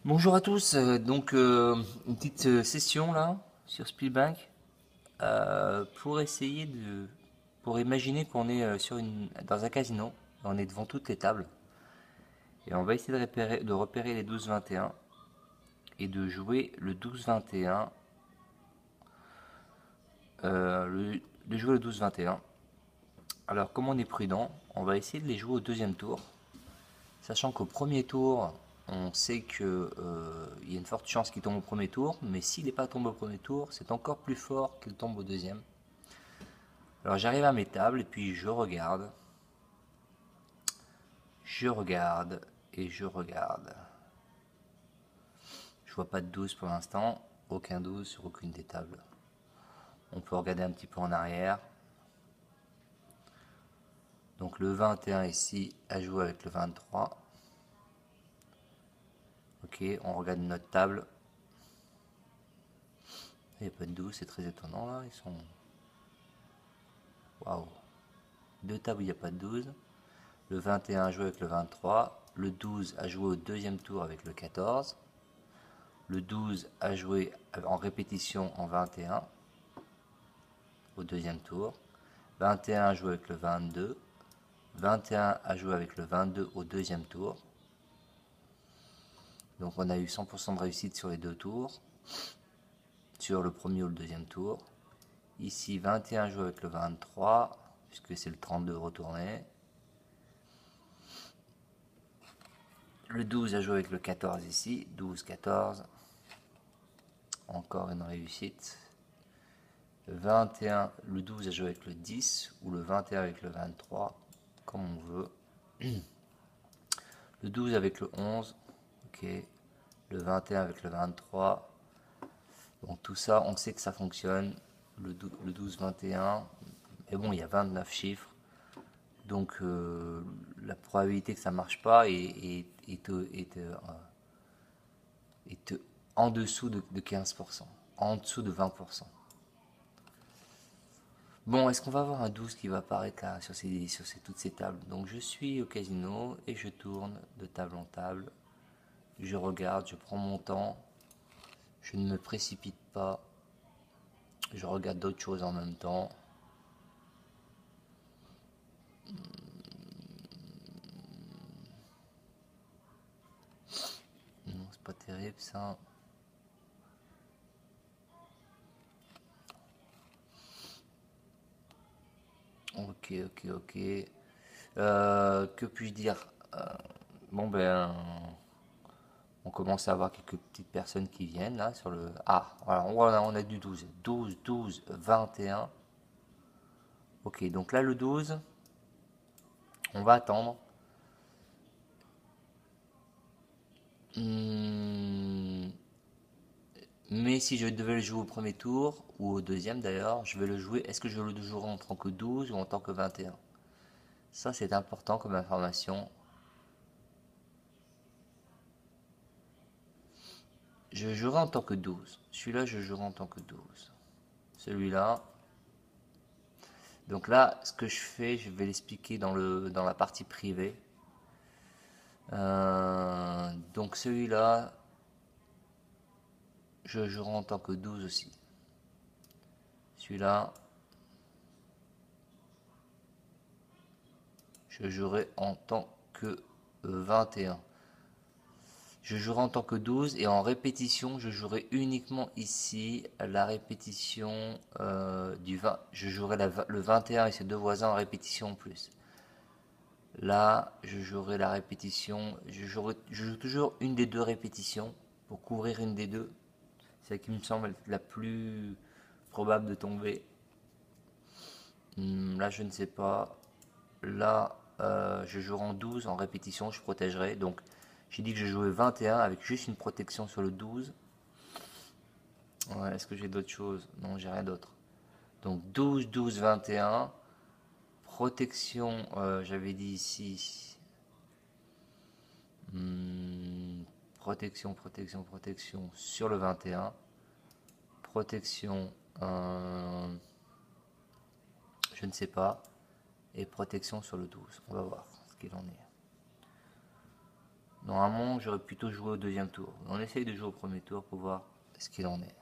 Bonjour à tous, une petite session là sur Spielbank pour essayer pour imaginer qu'on est dans un casino, on est devant toutes les tables et on va essayer de repérer les 12-21 et de jouer le 12-21, de jouer le 12-21. Alors comme on est prudent, on va essayer de les jouer au deuxième tour, sachant qu'au premier tour, on sait que il y a une forte chance qu'il tombe au premier tour, mais s'il n'est pas tombé au premier tour, c'est encore plus fort qu'il tombe au deuxième. Alors j'arrive à mes tables et puis je regarde et je regarde. Je vois pas de 12 pour l'instant, aucun 12 sur aucune des tables. On peut regarder un petit peu en arrière. Donc le 21 ici a joué avec le 23. Ok, on regarde notre table. Il n'y a pas de 12, c'est très étonnant là. Ils sont. Waouh! Deux tables où il n'y a pas de 12. Le 21 a joué avec le 23. Le 12 a joué au deuxième tour avec le 14. Le 12 a joué en répétition en 21 au deuxième tour. 21 a joué avec le 22. 21 a joué avec le 22 au deuxième tour. Donc on a eu 100% de réussite sur les deux tours, sur le premier ou le deuxième tour. Ici 21 joue avec le 23, puisque c'est le 32 retourné. Le 12 a joué avec le 14 ici, 12-14. Encore une réussite. Le 21, le 12 a joué avec le 10, ou le 21 avec le 23, comme on veut. Le 12 avec le 11, ok. Le 21 avec le 23. Donc tout ça, on sait que ça fonctionne. Le 12-21. Mais bon, il y a 29 chiffres. Donc la probabilité que ça marche pas est en dessous de 15%. En dessous de 20%. Bon, est-ce qu'on va avoir un 12 qui va apparaître là sur toutes ces tables? Donc je suis au casino et je tourne de table en table. Je regarde, je prends mon temps. Je ne me précipite pas. Je regarde d'autres choses en même temps. Non, c'est pas terrible ça. Ok, ok, ok. Que puis-je dire? Bon ben, on commence à avoir quelques petites personnes qui viennent là sur le. Ah, voilà, on a du 12. 12, 12, 21. Ok, donc là le 12, on va attendre. Hmm, mais si je devais le jouer au premier tour, ou au deuxième d'ailleurs, je vais le jouer. Est-ce que je le jouerai en tant que 12 ou en tant que 21? Ça c'est important comme information. Je jouerai en tant que 12. Celui-là, je jouerai en tant que 12. Celui-là. Donc là, ce que je fais, je vais l'expliquer dans la partie privée. Donc celui-là, je jouerai en tant que 12 aussi. Celui-là, je jouerai en tant que 21. Je jouerai en tant que 12 et en répétition, je jouerai uniquement ici la répétition du 20. Je jouerai le 21 et ses deux voisins en répétition en plus. Là, je jouerai la répétition. Je joue toujours une des deux répétitions pour couvrir une des deux. C'est celle qui me semble la plus probable de tomber. Là, je ne sais pas. Là, je jouerai en 12 en répétition, je protégerai. Donc, j'ai dit que je jouais 21 avec juste une protection sur le 12. Ouais, est-ce que j'ai d'autres choses? Non, j'ai rien d'autre. Donc 12, 12, 21. Protection, j'avais dit ici. Protection, protection, protection sur le 21. Protection, je ne sais pas. Et protection sur le 12. On va voir ce qu'il en est. Normalement, j'aurais plutôt joué au deuxième tour. On essaye de jouer au premier tour pour voir ce qu'il en est.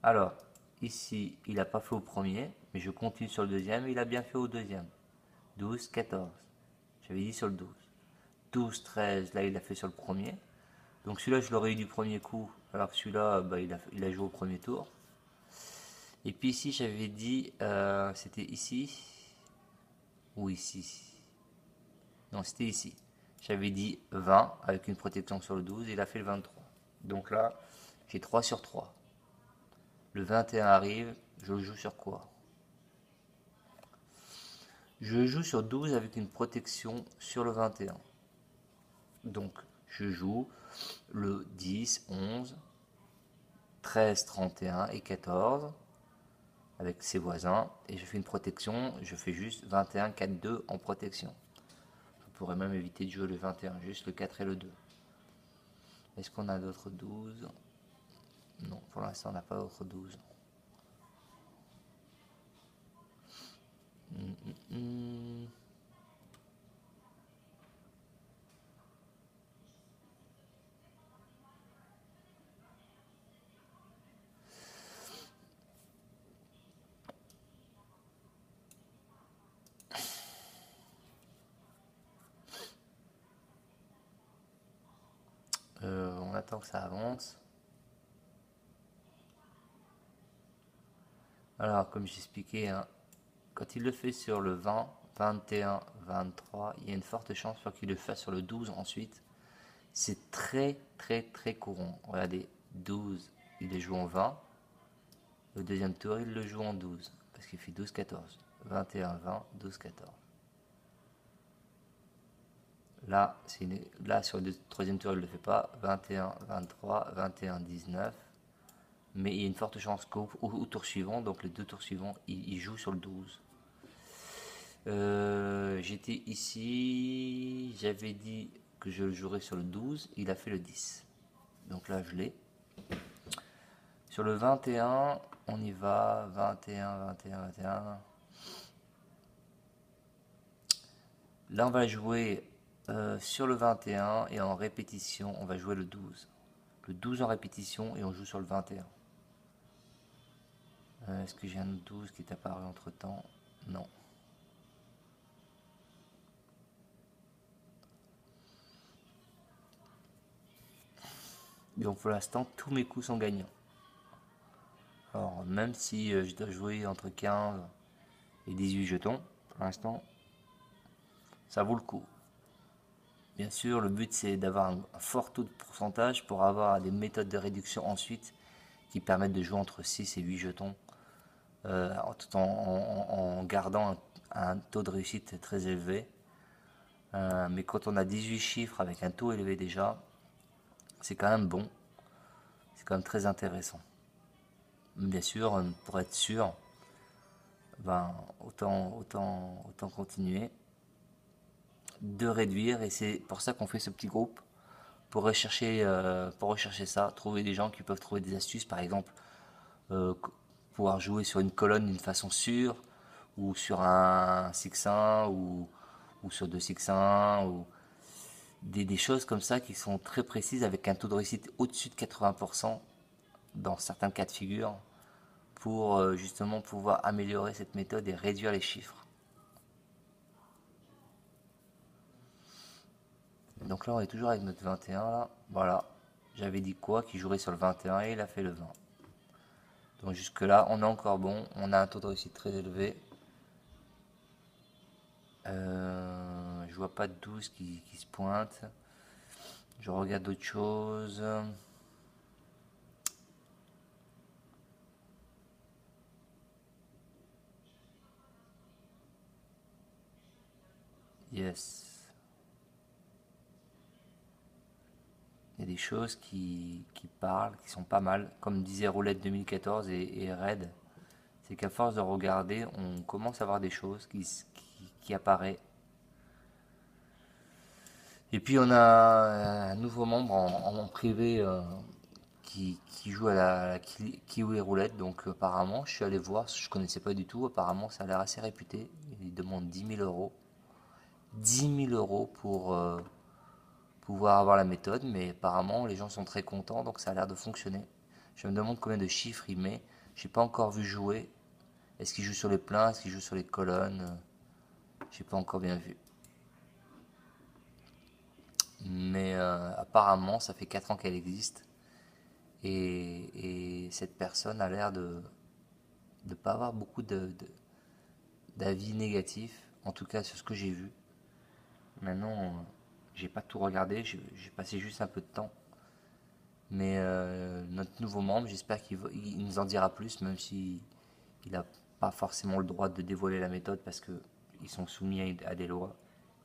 Alors, ici, il n'a pas fait au premier, mais je continue sur le deuxième. Il a bien fait au deuxième. 12, 14. J'avais dit sur le 12. 12, 13, là, il a fait sur le premier. Donc celui-là, je l'aurais eu du premier coup, alors que celui-là, bah, il a joué au premier tour. Et puis ici, j'avais dit, c'était ici ou ici. Non, c'était ici. J'avais dit 20 avec une protection sur le 12, il a fait le 23. Donc là, j'ai 3 sur 3. Le 21 arrive, je le joue sur quoi? Je joue sur 12 avec une protection sur le 21. Donc, je joue le 10, 11, 13, 31 et 14 avec ses voisins. Et je fais une protection, je fais juste 21, 4, 2 en protection. Je pourrais même éviter de jouer le 21, juste le 4 et le 2. Est-ce qu'on a d'autres 12? Non, pour l'instant, on n'a pas d'autres 12. On attend que ça avance. Alors, comme j'expliquais, hein, quand il le fait sur le 20, 21, 23, il y a une forte chance pour qu'il le fasse sur le 12 ensuite. C'est très très très courant. Regardez, 12, il le joue en 20. Le deuxième tour, il le joue en 12. Parce qu'il fait 12, 14. 21, 20, 12, 14. Là, là sur le troisième tour, il ne le fait pas. 21, 23, 21, 19. Mais il y a une forte chance qu'au tour suivant, donc les deux tours suivants, il joue sur le 12. J'étais ici, j'avais dit que je le jouerais sur le 12, il a fait le 10. Donc là, je l'ai. Sur le 21, on y va. 21, 21, 21. Là, on va jouer sur le 21 et en répétition, on va jouer le 12. Le 12 en répétition et on joue sur le 21. Est-ce que j'ai un 12 qui est apparu entre temps? Non. Donc pour l'instant, tous mes coups sont gagnants. Alors même si je dois jouer entre 15 et 18 jetons, pour l'instant, ça vaut le coup. Bien sûr, le but c'est d'avoir un fort taux de pourcentage pour avoir des méthodes de réduction ensuite qui permettent de jouer entre 6 et 8 jetons tout en gardant un taux de réussite très élevé. Mais quand on a 18 chiffres avec un taux élevé déjà, c'est quand même bon, c'est quand même très intéressant. Bien sûr, pour être sûr, ben, autant continuer de réduire, et c'est pour ça qu'on fait ce petit groupe, pour rechercher ça, trouver des gens qui peuvent trouver des astuces, par exemple, euh, pouvoir jouer sur une colonne d'une façon sûre, ou sur un 6-1, ou sur 2-6-1, ou des choses comme ça qui sont très précises avec un taux de réussite au-dessus de 80% dans certains cas de figure, pour justement pouvoir améliorer cette méthode et réduire les chiffres. Donc là, on est toujours avec notre 21 là. Voilà. J'avais dit quoi? Qu'il jouerait sur le 21 et il a fait le 20. Donc jusque là, on est encore bon. On a un taux de réussite très élevé. Je vois pas de 12 qui se pointe. Je regarde d'autres choses. Yes. Il y a des choses qui parlent, qui sont pas mal. Comme disait Roulette 2014 et Red, c'est qu'à force de regarder, on commence à voir des choses qui apparaissent. Et puis on a un nouveau membre en privé qui joue à la Kiwi Roulette. Donc apparemment, je suis allé voir, je connaissais pas du tout. Apparemment, ça a l'air assez réputé. Il demande 10 000 euros. 10 000 euros pouvoir avoir la méthode, mais apparemment les gens sont très contents, donc ça a l'air de fonctionner. Je me demande combien de chiffres il met. J'ai pas encore vu jouer. Est-ce qu'il joue sur les pleins? Est-ce qu'il joue sur les colonnes? J'ai pas encore bien vu. Mais apparemment, ça fait 4 ans qu'elle existe. Et cette personne a l'air de ne pas avoir beaucoup d'avis négatifs, en tout cas sur ce que j'ai vu. Maintenant, j'ai pas tout regardé, j'ai passé juste un peu de temps. Mais notre nouveau membre, j'espère qu'il nous en dira plus, même si il n'a pas forcément le droit de dévoiler la méthode parce qu'ils sont soumis à des lois.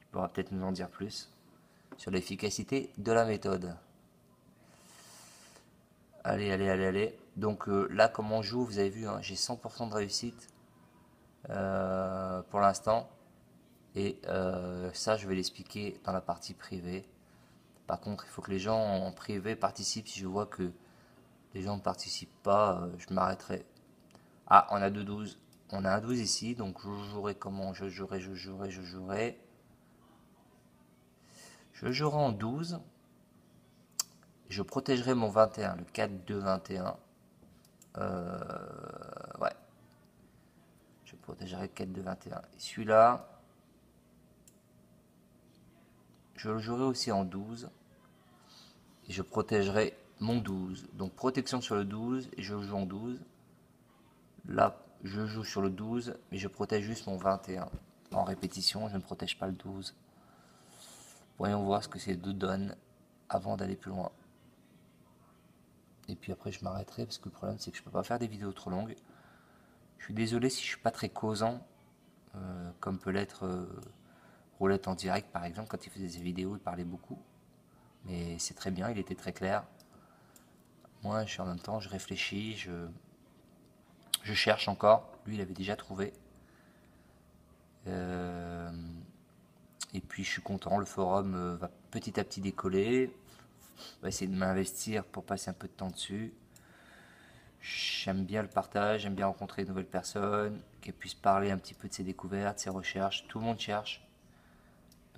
Il pourra peut-être nous en dire plus sur l'efficacité de la méthode. Allez, allez, allez, allez. Donc là, comme on joue, vous avez vu, hein, j'ai 100% de réussite pour l'instant. Et ça, je vais l'expliquer dans la partie privée. Par contre, il faut que les gens en privé participent. Si je vois que les gens ne participent pas, je m'arrêterai. Ah, on a 2-12. On a un 12 ici, donc je jouerai comment? Je jouerai. Je jouerai en 12. Je protégerai mon 21, le 4-2-21. Ouais, je protégerai le 4-2-21. Et celui-là, je le jouerai aussi en 12. Et je protégerai mon 12. Donc protection sur le 12 et je joue en 12. Là, je joue sur le 12, mais je protège juste mon 21. En répétition, je ne protège pas le 12. Voyons voir ce que ces deux donnent avant d'aller plus loin. Et puis après, je m'arrêterai parce que le problème, c'est que je ne peux pas faire des vidéos trop longues. Je suis désolé si je suis pas très causant, comme peut l'être Roulette en direct par exemple. Quand il faisait ses vidéos, il parlait beaucoup. Mais c'est très bien, il était très clair. Moi, je suis en même temps, je réfléchis, je cherche encore. Lui, il avait déjà trouvé. Et puis, je suis content. Le forum va petit à petit décoller. On va essayer de m'investir pour passer un peu de temps dessus. J'aime bien le partage, j'aime bien rencontrer de nouvelles personnes, qu'elles puissent parler un petit peu de ses découvertes, ses recherches. Tout le monde cherche.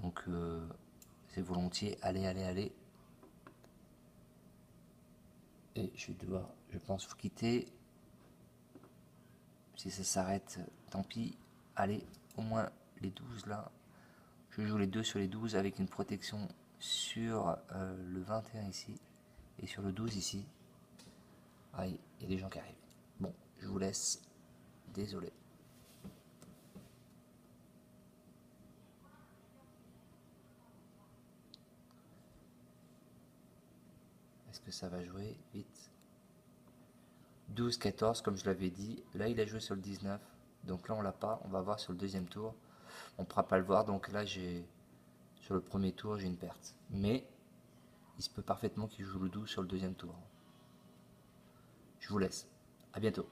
Donc, c'est volontiers. Allez, allez, allez. Et je vais devoir, je pense, vous quitter. Si ça s'arrête, tant pis. Allez, au moins les 12 là. Je joue les 2 sur les 12 avec une protection sur le 21 ici. Et sur le 12 ici. Ah, il y a des gens qui arrivent. Bon, je vous laisse. Désolé. Est-ce que ça va jouer vite? 12-14 comme je l'avais dit. Là il a joué sur le 19. Donc là on l'a pas. On va voir sur le deuxième tour. On ne pourra pas le voir. Donc là j'ai sur le premier tour j'ai une perte. Mais il se peut parfaitement qu'il joue le 12 sur le deuxième tour. Je vous laisse. À bientôt.